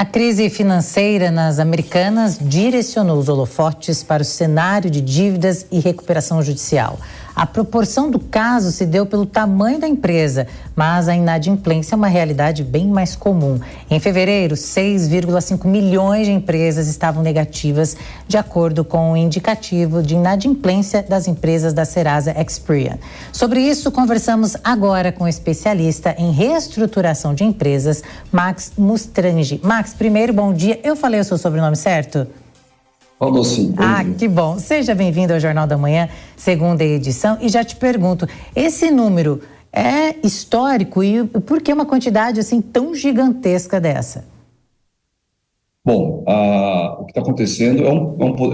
A crise financeira nas Americanas direcionou os holofotes para o cenário de dívidas e recuperação judicial. A proporção do caso se deu pelo tamanho da empresa, mas a inadimplência é uma realidade bem mais comum. Em fevereiro, 6,5 milhões de empresas estavam negativas, de acordo com o indicativo de inadimplência das empresas da Serasa Experian. Sobre isso, conversamos agora com o especialista em reestruturação de empresas, Max Mustrangi. Max, primeiro, bom dia. Eu falei o seu sobrenome certo? Falou sim. Que bom. Seja bem-vindo ao Jornal da Manhã, segunda edição. E já te pergunto, esse número é histórico e por que uma quantidade assim tão gigantesca dessa? Bom, o que está acontecendo é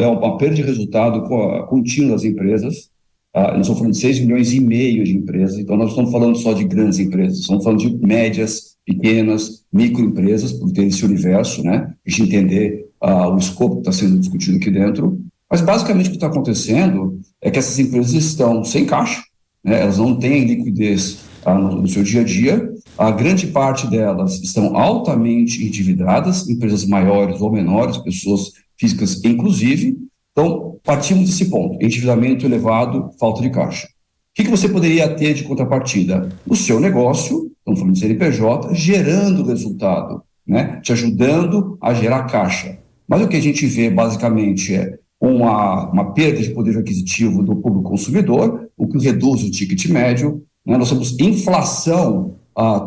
uma perda de resultado contínua das empresas. Nós estamos falando de 6,5 milhões de empresas, então nós estamos falando só de grandes empresas, estamos falando de médias, pequenas, microempresas, por ter esse universo, né? A gente entender o escopo que está sendo discutido aqui dentro. Mas basicamente o que está acontecendo é que essas empresas estão sem caixa, né? Elas não têm liquidez no seu dia a dia. A grande parte delas estão altamente endividadas, empresas maiores ou menores, pessoas físicas inclusive. Então, partimos desse ponto: endividamento elevado, falta de caixa. O que você poderia ter de contrapartida? O seu negócio, estamos falando de CNPJ, gerando resultado, né? Te ajudando a gerar caixa. Mas o que a gente vê basicamente é uma perda de poder aquisitivo do público consumidor, o que reduz o ticket médio, né? Nós temos inflação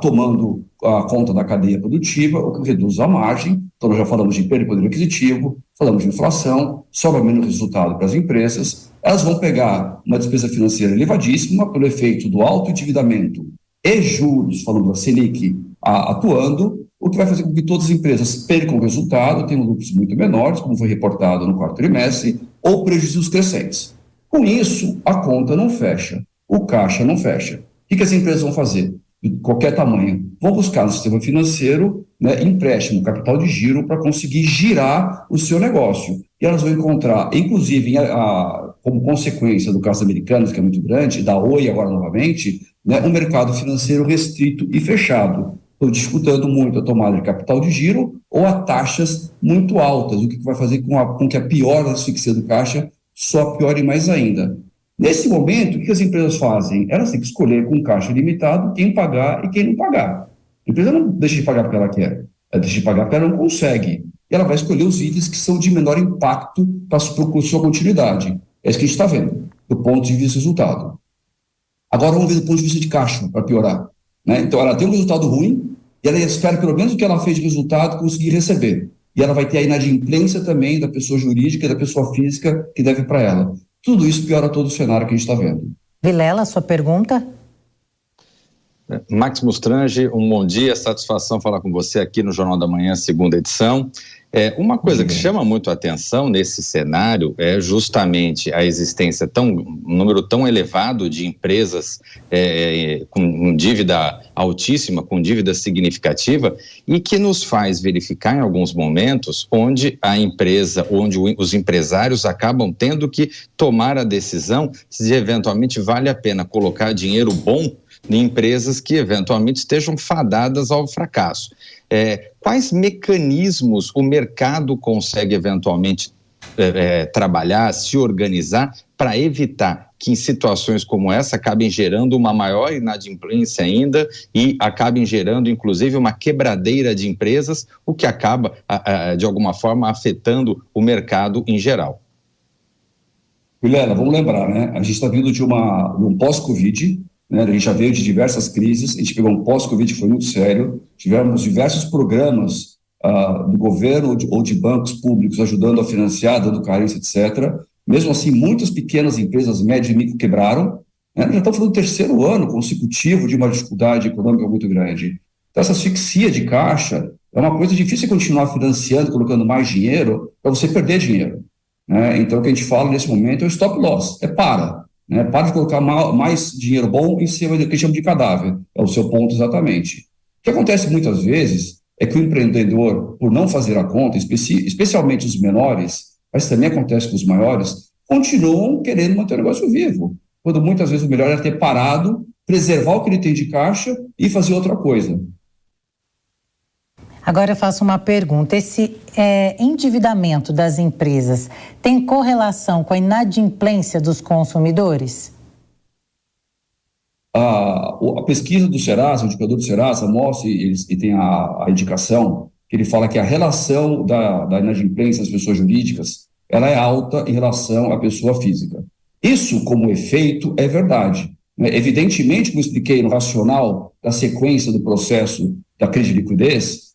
tomando conta da cadeia produtiva, o que reduz a margem. Então nós já falamos de perda de poder aquisitivo, falamos de inflação, sobra menos resultado para as empresas. Elas vão pegar uma despesa financeira elevadíssima pelo efeito do alto endividamento e juros, falando da Selic, atuando, o que vai fazer com que todas as empresas percam resultado, tenham lucros muito menores, como foi reportado no quarto trimestre, ou prejuízos crescentes. Com isso, a conta não fecha, o caixa não fecha. O que as empresas vão fazer? De qualquer tamanho, vão buscar no sistema financeiro, né, empréstimo, capital de giro, para conseguir girar o seu negócio. E elas vão encontrar, inclusive, como consequência do caso americano, que é muito grande, da Oi agora novamente, né, um mercado financeiro restrito e fechado. Estão disputando muito a tomada de capital de giro ou a taxas muito altas, o que vai fazer com que a pior asfixia do caixa só piore mais ainda. Nesse momento, o que as empresas fazem? Elas têm que escolher com caixa limitado quem pagar e quem não pagar. A empresa não deixa de pagar porque ela quer, ela deixa de pagar porque ela não consegue. E ela vai escolher os itens que são de menor impacto para a sua continuidade. É isso que a gente está vendo, do ponto de vista do resultado. Agora vamos ver do ponto de vista de caixa, para piorar, né? Então ela tem um resultado ruim e ela espera pelo menos o que ela fez de resultado conseguir receber. E ela vai ter a inadimplência também da pessoa jurídica e da pessoa física que deve para ela. Tudo isso piora todo o cenário que a gente está vendo. Vilela, sua pergunta? Max Mustrangi, um bom dia, satisfação falar com você aqui no Jornal da Manhã, segunda edição. Uma coisa que chama muito a atenção nesse cenário é justamente a existência um número tão elevado de empresas com dívida altíssima, com dívida significativa, e que nos faz verificar em alguns momentos onde os empresários acabam tendo que tomar a decisão se eventualmente vale a pena colocar dinheiro bom em empresas que eventualmente estejam fadadas ao fracasso. Quais mecanismos o mercado consegue eventualmente trabalhar, se organizar para evitar que em situações como essa acabem gerando uma maior inadimplência ainda e acabem gerando inclusive uma quebradeira de empresas, o que acaba de alguma forma afetando o mercado em geral? Vilela, vamos lembrar, né? A gente está vindo de um pós-Covid, né? A gente já veio de diversas crises, a gente pegou um pós-Covid que foi muito sério, tivemos diversos programas do governo ou de bancos públicos ajudando a financiar, dando carência, etc. Mesmo assim, muitas pequenas empresas, médias e micro quebraram, né? Já estamos falando do terceiro ano consecutivo de uma dificuldade econômica muito grande. Então, essa asfixia de caixa é uma coisa difícil de continuar financiando, colocando mais dinheiro, para você perder dinheiro, né? Então, o que a gente fala nesse momento é o stop loss, né? Para de colocar mais dinheiro bom em cima do que a gente chama de cadáver, é o seu ponto exatamente. O que acontece muitas vezes é que o empreendedor, por não fazer a conta, especialmente os menores, mas também acontece com os maiores, continuam querendo manter o negócio vivo, quando muitas vezes o melhor é ter parado, preservar o que ele tem de caixa e fazer outra coisa. Agora eu faço uma pergunta. Esse endividamento das empresas tem correlação com a inadimplência dos consumidores? A pesquisa do Serasa, o indicador do Serasa, mostra e tem a indicação que ele fala que a relação da inadimplência das pessoas jurídicas ela é alta em relação à pessoa física. Isso, como efeito, é verdade. Evidentemente, como eu expliquei no racional da sequência do processo da crise de liquidez,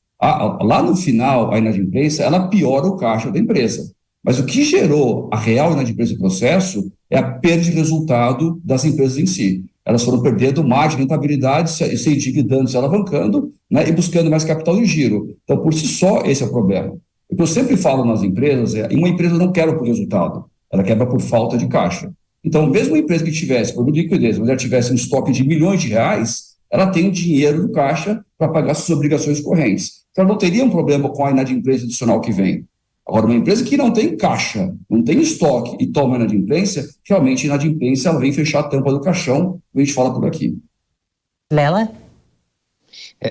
lá no final, a inadimplência, ela piora o caixa da empresa. Mas o que gerou a real inadimplência do processo é a perda de resultado das empresas em si. Elas foram perdendo margem de rentabilidade, se endividando, se alavancando, né, e buscando mais capital em giro. Então, por si só, esse é o problema. O que eu sempre falo nas empresas uma empresa não quebra por resultado, ela quebra por falta de caixa. Então, mesmo uma empresa que tivesse problema de liquidez, mas ela tivesse um estoque de milhões de reais, ela tem o dinheiro no caixa para pagar suas obrigações correntes. Então, ela não teria um problema com a inadimplência adicional que vem. Agora, uma empresa que não tem caixa, não tem estoque e toma inadimplência, realmente a inadimplência ela vem fechar a tampa do caixão, a gente fala por aqui. Lela?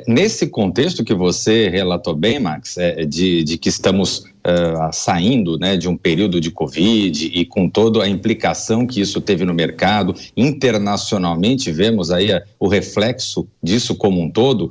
Nesse contexto que você relatou bem, Max, de que estamos saindo, né, de um período de Covid e com toda a implicação que isso teve no mercado, internacionalmente vemos aí o reflexo disso como um todo,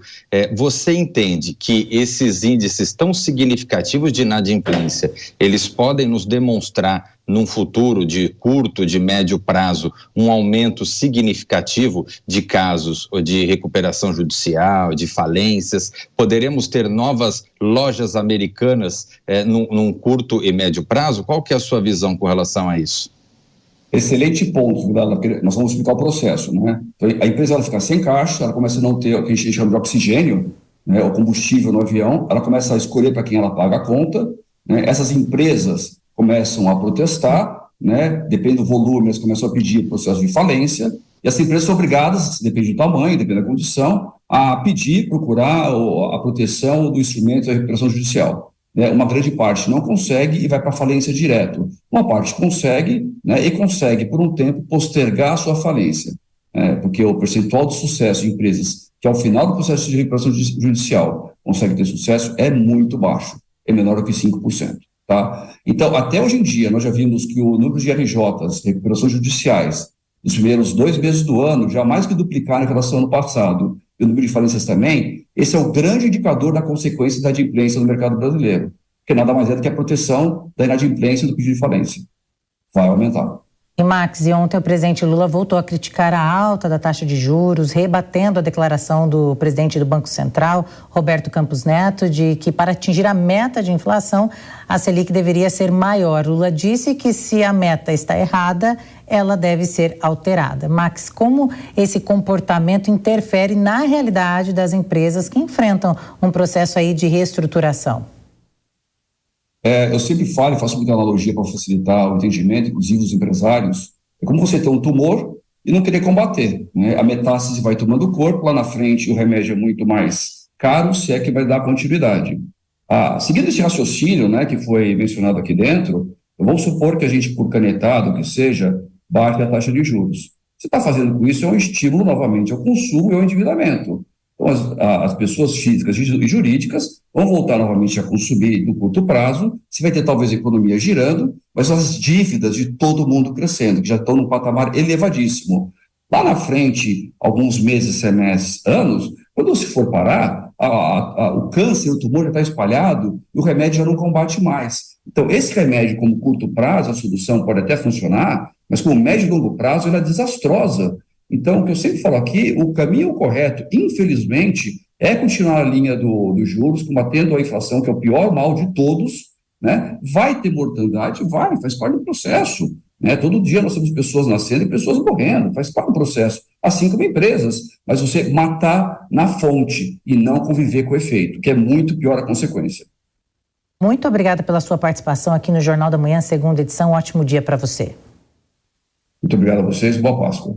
você entende que esses índices tão significativos de inadimplência, eles podem nos demonstrar num futuro de curto, de médio prazo, um aumento significativo de casos de recuperação judicial, de falências? Poderemos ter novas lojas americanas num curto e médio prazo? Qual que é a sua visão com relação a isso? Excelente ponto, nós vamos explicar o processo, né? Então, a empresa ela fica sem caixa, ela começa a não ter o que a gente chama de oxigênio, né, o combustível no avião, ela começa a escolher para quem ela paga a conta, né? Essas empresas começam a protestar, né? Depende do volume, eles começam a pedir processo de falência, e as empresas são obrigadas, depende do tamanho, depende da condição, a pedir, procurar a proteção do instrumento da recuperação judicial. Uma grande parte não consegue e vai para a falência direto. Uma parte consegue, né, e consegue, por um tempo, postergar a sua falência, porque o percentual de sucesso de empresas que, ao final do processo de recuperação judicial, consegue ter sucesso é muito baixo, é menor do que 5%. Tá? Então, até hoje em dia, nós já vimos que o número de RJs, recuperações judiciais, nos primeiros 2 meses do ano, já mais que duplicaram em relação ao ano passado, e o número de falências também. Esse é o grande indicador da consequência da inadimplência no mercado brasileiro, que nada mais é do que a proteção da inadimplência do pedido de falência. Vai aumentar. E Max, e ontem o presidente Lula voltou a criticar a alta da taxa de juros, rebatendo a declaração do presidente do Banco Central, Roberto Campos Neto, de que para atingir a meta de inflação, a Selic deveria ser maior. Lula disse que se a meta está errada, ela deve ser alterada. Max, como esse comportamento interfere na realidade das empresas que enfrentam um processo aí de reestruturação? Eu sempre falo e faço muita analogia para facilitar o entendimento, inclusive dos empresários. É como você ter um tumor e não querer combater, né? A metástase vai tomando o corpo, lá na frente o remédio é muito mais caro, se é que vai dar continuidade. Seguindo esse raciocínio, né, que foi mencionado aqui dentro, vamos supor que a gente, por canetado, que seja, baixe a taxa de juros. Você está fazendo com isso é um estímulo novamente ao consumo e ao endividamento. Então, as pessoas físicas e jurídicas vão voltar novamente a consumir no curto prazo, você vai ter talvez a economia girando, mas as dívidas de todo mundo crescendo, que já estão num patamar elevadíssimo. Lá na frente, alguns meses, semestres, anos, quando se for parar, o câncer, o tumor já está espalhado e o remédio já não combate mais. Então, esse remédio, como curto prazo, a solução pode até funcionar, mas como médio e longo prazo, ela é desastrosa. Então, o que eu sempre falo aqui, o caminho correto, infelizmente, é continuar a linha dos juros, combatendo a inflação, que é o pior mal de todos, né? Vai ter mortandade? Vai, faz parte do processo, né? Todo dia nós temos pessoas nascendo e pessoas morrendo, faz parte do processo, assim como empresas, mas você matar na fonte e não conviver com o efeito, que é muito pior a consequência. Muito obrigada pela sua participação aqui no Jornal da Manhã, segunda edição. Um ótimo dia para você. Muito obrigado a vocês, boa Páscoa.